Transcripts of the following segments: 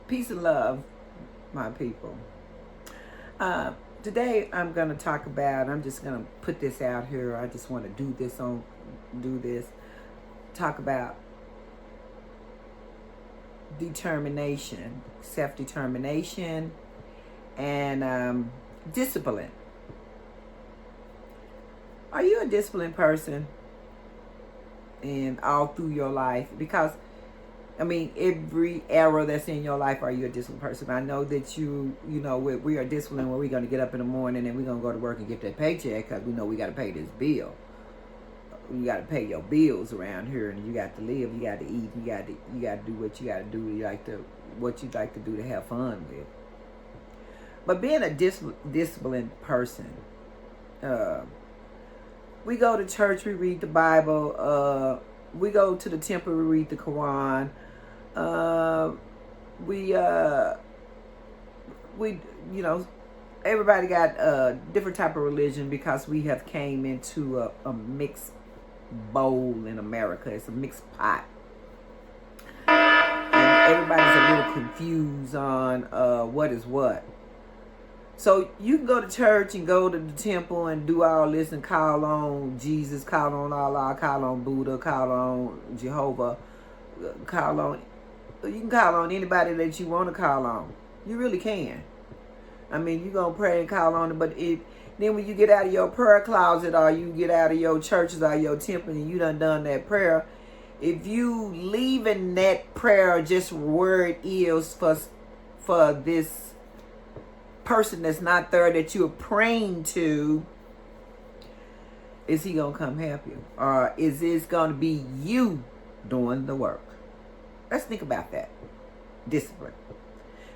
Peace and love, my people. Today I'm going to talk about, I'm just going to put this out here. I just want to do this. Talk about determination, self-determination, and discipline. Are you a disciplined person all through your life? Because every era that's in your life, are you a disciplined person? I know that we are disciplined when we're going to get up in the morning and we're going to go to work and get that paycheck because we know we got to pay this bill. You got to pay your bills around here, and you got to live, you got to eat, you got to do what you got to do, what you like to do to have fun with. But being a disciplined person, we go to church, we read the Bible, we go to the temple, we read the Quran. Everybody got a different type of religion because we have came into a mixed bowl in America. It's a mixed pot. And everybody's a little confused on what is what. So you can go to church and go to the temple and do all this and call on Jesus, call on Allah, call on Buddha, call on Jehovah, you can call on anybody that you want to call on. You really can. You're going to pray and call on it, but then when you get out of your prayer closet or you get out of your churches or your temple and you done that prayer, if you leaving that prayer just where it is for this person that's not there that you're praying to, is he going to come help you? Or is this going to be you doing the work? Let's think about that. Discipline.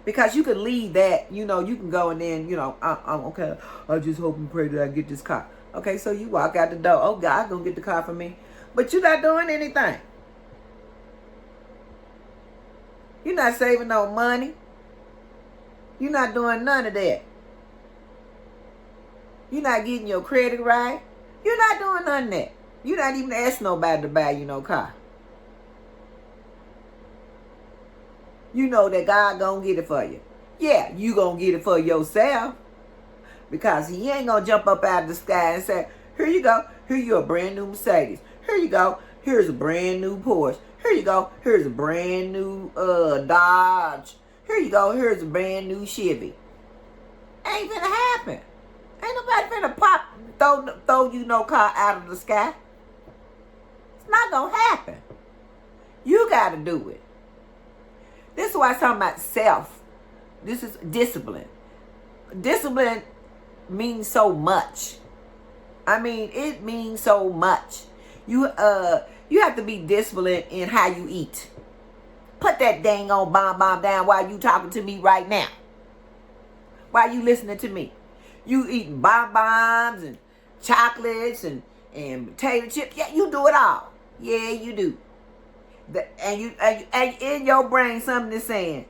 Because you can leave that, you can go and then, I'm okay, I just hope and pray that I get this car. Okay, so you walk out the door. Oh, God going to get the car for me. But you're not doing anything. You're not saving no money. You're not doing none of that. You're not getting your credit right. You're not doing none of that. You're not even asking nobody to buy you no car. You know that God gonna get it for you. Yeah, you gonna get it for yourself. Because he ain't gonna jump up out of the sky and say, here you go. Here you a brand new Mercedes. Here you go. Here's a brand new Porsche. Here you go. Here's a brand new Dodge. Here you go. Here's a brand new Chevy. Ain't gonna happen. Ain't nobody finna throw you no car out of the sky. It's not gonna happen. You gotta do it. This is why I'm talking about self. This is discipline. Discipline means so much. It means so much. You have to be disciplined in how you eat. Put that dang on bomb down while you talking to me right now. While you listening to me. You eating bonbons and chocolates and potato chips. Yeah, you do it all. Yeah, you do. And in your brain something is saying,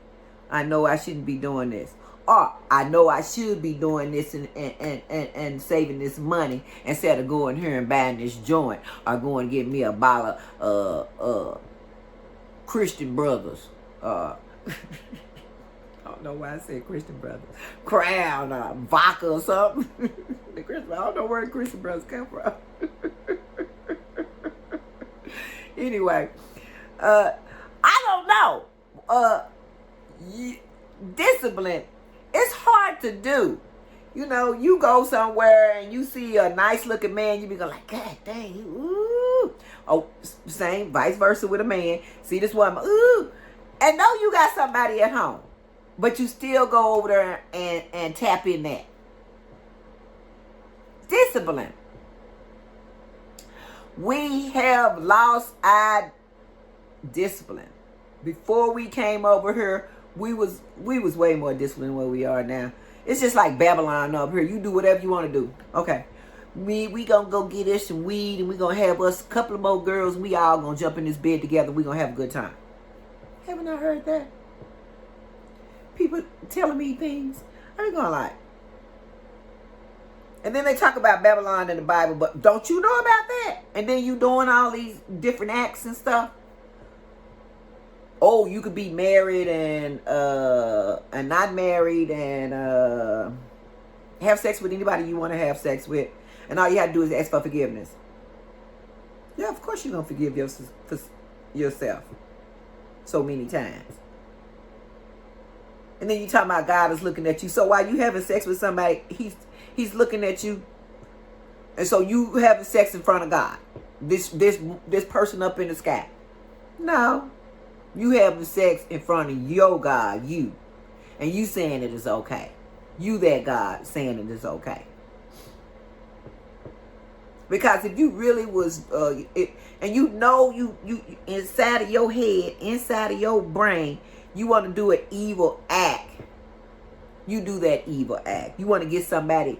I know I shouldn't be doing this. Or I know I should be doing this and saving this money instead of going here and buying this joint or going to get me a bottle of Christian Brothers. I don't know why I said Christian Brothers. Crown or vodka or something. I don't know where Christian Brothers come from. Anyway. I don't know. Discipline. It's hard to do. You go somewhere and you see a nice looking man, you be going like, God dang, ooh. Oh, same, vice versa with a man. See this woman, ooh. And know you got somebody at home. But you still go over there and tap in that. Discipline. We have lost our discipline. Before we came over here, we was way more disciplined than what we are now. It's just like Babylon up here. You do whatever you want to do. Okay. We gonna go get us some weed and we gonna have us a couple of more girls. We all gonna jump in this bed together. We gonna have a good time. Haven't I heard that? People telling me things. I'm going like. And then they talk about Babylon in the Bible, but don't you know about that? And then you doing all these different acts and stuff. Oh, you could be married and not married and have sex with anybody you want to have sex with, and all you have to do is ask for forgiveness. Yeah, of course you're gonna forgive yourself so many times. And then you talking about God is looking at you. So while you having sex with somebody, he's looking at you, and so you having sex in front of God. This person up in the sky. No. You having sex in front of your God, you. And you saying it is okay. You that God saying it is okay. Because if you really was, and you know you inside of your head, inside of your brain, you want to do an evil act. You do that evil act. You want to get somebody,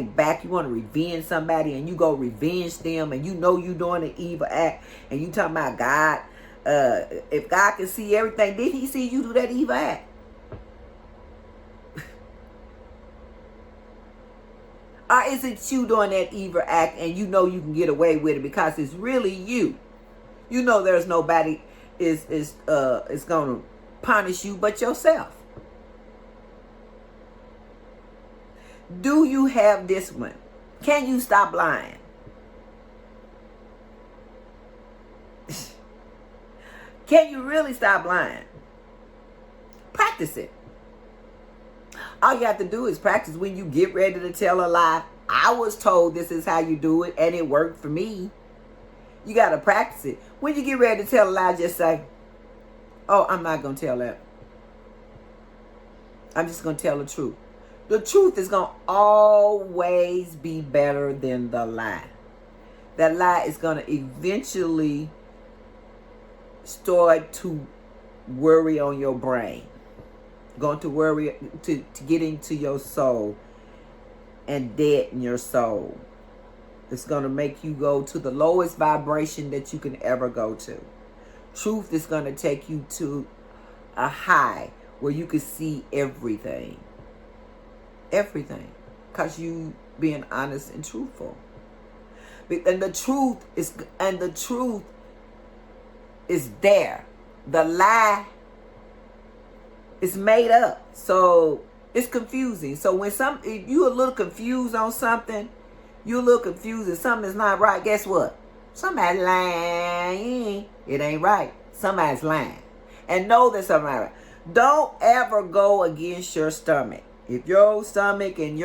back. You want to revenge somebody, and you go revenge them, and you know you doing an evil act, and you talking about God. If God can see everything, did he see you do that evil act? Or is it you doing that evil act and you know you can get away with it because it's really you? You know there's nobody is going to punish you but yourself. Do you have discipline? Can you stop lying? Can you really stop lying? Practice it. All you have to do is practice when you get ready to tell a lie. I was told this is how you do it, and it worked for me. You got to practice it. When you get ready to tell a lie, just say, oh, I'm not going to tell that. I'm just going to tell the truth. The truth is going to always be better than the lie. That lie is going to eventually start to worry on your brain. Going to worry to get into your soul and deaden your soul. It's going to make you go to the lowest vibration that you can ever go to. Truth is going to take you to a high where you can see everything. Everything. Because you being honest and truthful. And the truth is there. The lie is made up. So it's confusing. So when if you're a little confused on something, you're a little confused and something is not right, guess what? Somebody's lying. It ain't right. Somebody's lying. And know that somebody's right. Don't ever go against your stomach. If your stomach and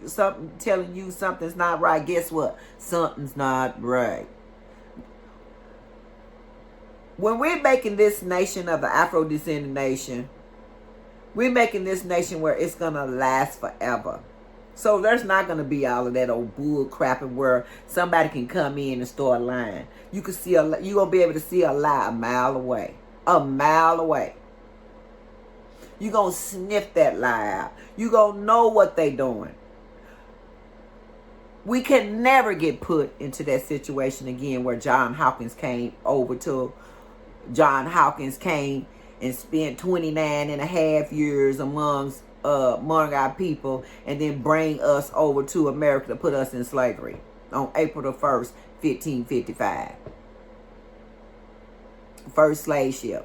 something telling you something's not right, guess what? Something's not right. When we're making this nation of the Afro-descendant nation, we're making this nation where it's going to last forever. So there's not going to be all of that old bull crapping where somebody can come in and start lying. You're going to be able to see a lie a mile away. A mile away. You're going to sniff that lie out. You're going to know what they're doing. We can never get put into that situation again where John Hawkins came and spent 29 and a half years among our people and then bring us over to America to put us in slavery on April the 1st, 1555. First slave ship.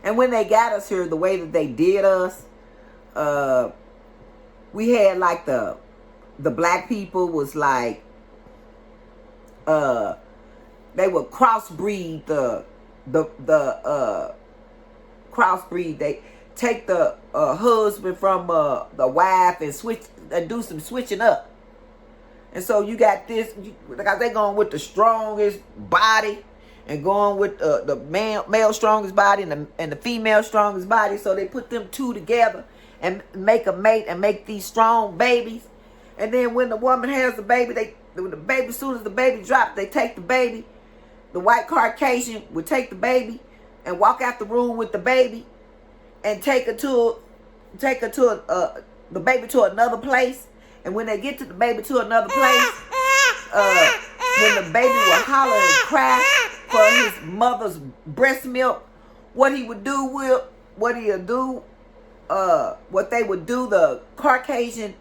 And when they got us here, the way that they did us, we had like the black people was like, they would crossbreed crossbreed. They take the husband from the wife and switch and do some switching up. And so you got this, because they going with the strongest body and going with the male strongest body and the female strongest body. So they put them two together and make a mate and make these strong babies. And then when the woman has the baby, as soon as the baby drops, they take the baby. The white Caucasian would take the baby and walk out the room with the baby and take the baby to another place. And when they get to the baby to another place, when the baby would holler and cry for his mother's breast milk, what they would do, the Caucasian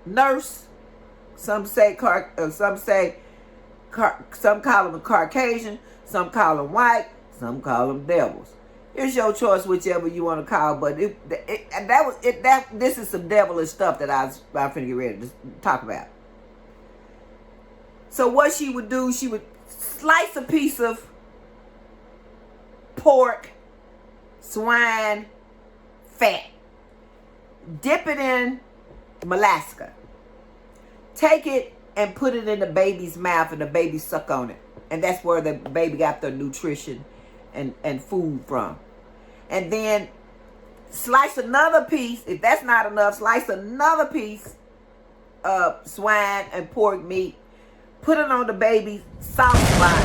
nurse, some say Some call them Caucasian, some call them white, some call them devils. It's your choice, whichever you want to call. But this is some devilish stuff that I'm finna get ready to talk about. So what she would do, she would slice a piece of pork, swine, fat, dip it in molasses, take it and put it in the baby's mouth, and the baby suck on it. And that's where the baby got their nutrition and food from. And then slice another piece. If that's not enough, slice another piece of swine and pork meat. Put it on the baby's soft spot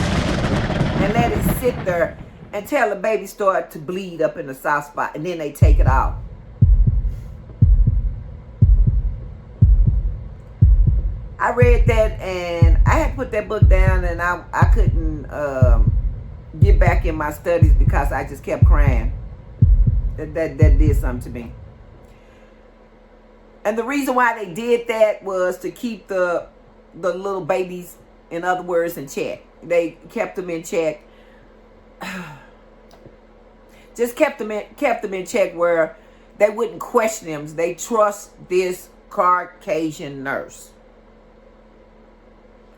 and let it sit there until the baby start to bleed up in the soft spot. And then they take it off. I read that and I had to put that book down, and I couldn't get back in my studies because I just kept crying. That did something to me. And the reason why they did that was to keep the little babies, in other words, in check. They kept them in check. Just kept them in check where they wouldn't question them. They trust this Caucasian nurse.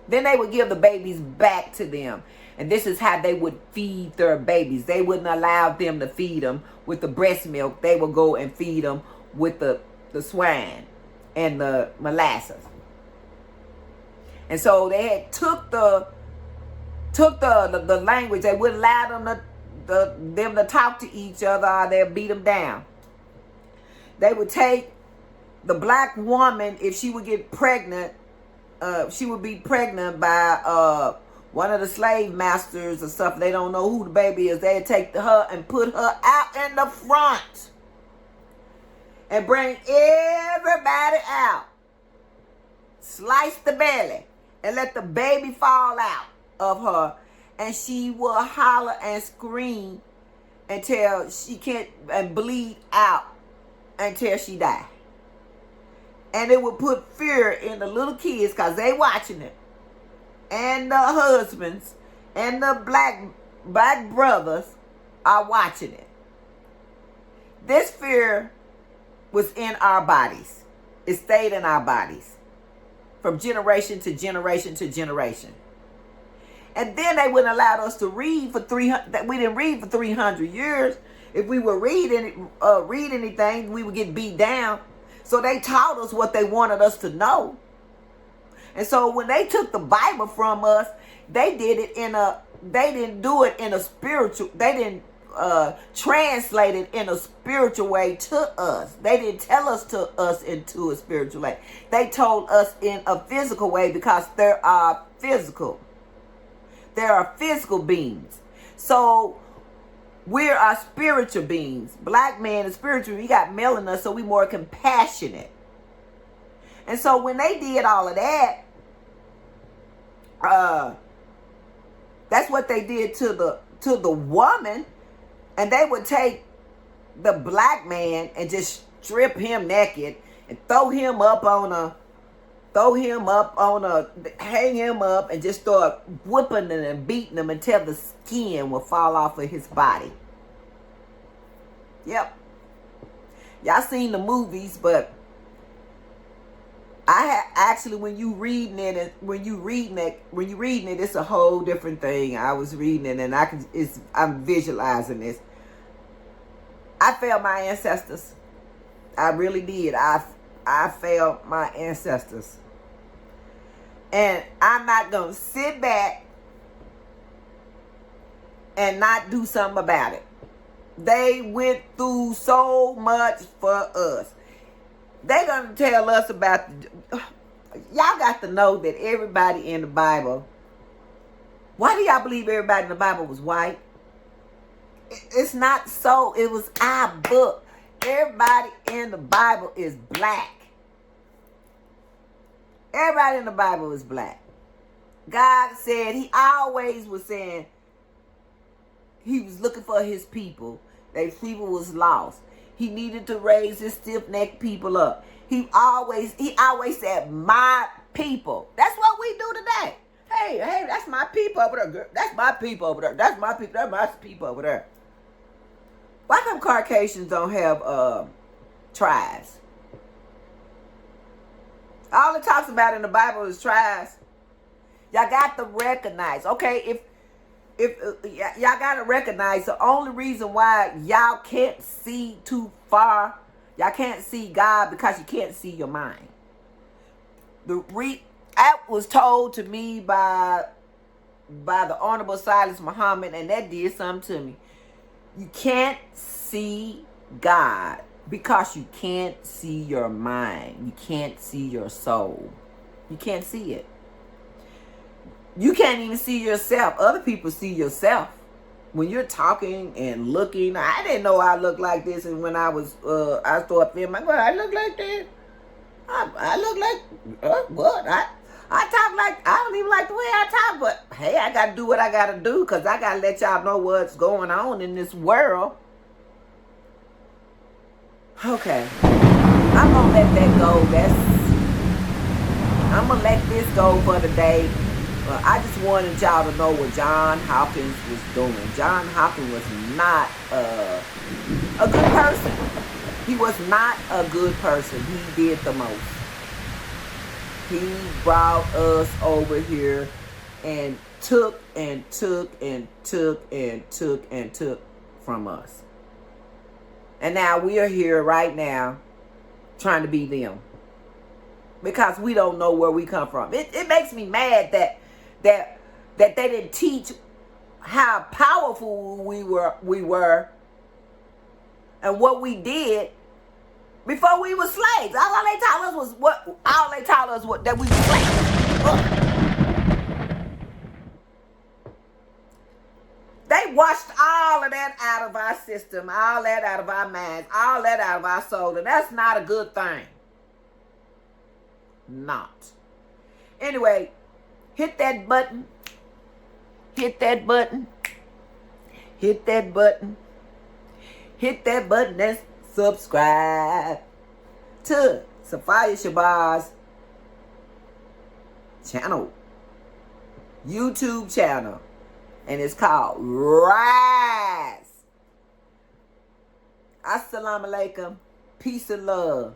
Then they would give the babies back to them. And this is how they would feed their babies. They wouldn't allow them to feed them with the breast milk. They would go and feed them with the swine and the molasses. And so they had took the language. They wouldn't allow them to talk to each other, or they'd beat them down. They would take the black woman, if she would get pregnant, she would be pregnant by one of the slave masters or something. They don't know who the baby is. They'd take her and put her out in the front and bring everybody out. Slice the belly and let the baby fall out of her. And she will holler and scream until she can't, and bleed out until she dies. And it would put fear in the little kids because they watching it. And the husbands and the black brothers are watching it. This fear was in our bodies. It stayed in our bodies from generation to generation to generation. And then they wouldn't allow us to read for 300. We didn't read for 300 years. If we were read anything, we would get beat down. So they taught us what they wanted us to know. And so when they took the Bible from us, they didn't do it in a spiritual, they didn't translate it in a spiritual way to us. They didn't tell us into a spiritual way. They told us in a physical way because there are physical beings. So we are spiritual beings. Black man is spiritual. We got male in us, so we more compassionate. And so when they did all of that, that's what they did to the woman. And they would take the black man and just strip him naked and hang him up and just start whipping him and beating him until the skin will fall off of his body. Yep. Y'all seen the movies, but when you reading it, it's a whole different thing. I was reading it and I'm visualizing this. I failed my ancestors. I really did. I failed my ancestors. And I'm not going to sit back and not do something about it. They went through so much for us. They're going to tell us about... Y'all got to know that everybody in the Bible... Why do y'all believe everybody in the Bible was white? It's not so. It was our book. Everybody in the Bible is black. Everybody in the Bible is black. God said, he always was saying he was looking for his people. That people was lost. He needed to raise his stiff-necked people up. He always said, my people. That's what we do today. Hey, that's my people over there, girl. That's my people over there. That's my people. That's my people over there. Why come Caucasians don't have tribes? All it talks about in the Bible is tribes. Y'all got to recognize, okay, if y'all got to recognize the only reason why y'all can't see too far, y'all can't see God, because you can't see your mind. That was told to me by the Honorable Silas Muhammad, and that did something to me. You can't see God because you can't see your mind. You can't see your soul. You can't see it. You can't even see yourself. Other people see yourself. When you're talking and looking, I didn't know I looked like this, and when I started feeling, well, I look like that. I look like, what? I talk like, I don't even like the way I talk, but hey, I got to do what I got to do, because I got to let y'all know what's going on in this world. Okay. I'm going to let that go. I'm going to let this go for the day. I just wanted y'all to know what John Hopkins was doing. John Hopkins was not a good person. He was not a good person. He did the most. He brought us over here and took and took and took and took and took from us. And now we are here right now trying to be them, because we don't know where we come from. It makes me mad that they didn't teach how powerful we were and what we did before we were slaves. All they taught us was that we were slaves. They washed all of that out of our system, all that out of our minds, all that out of our soul, and that's not a good thing. Not. Anyway, hit that button. Hit that button. Hit that button. Hit that button and subscribe to Sophia Shabazz channel, YouTube channel, and it's called Rise. Assalamu alaikum. Peace and love.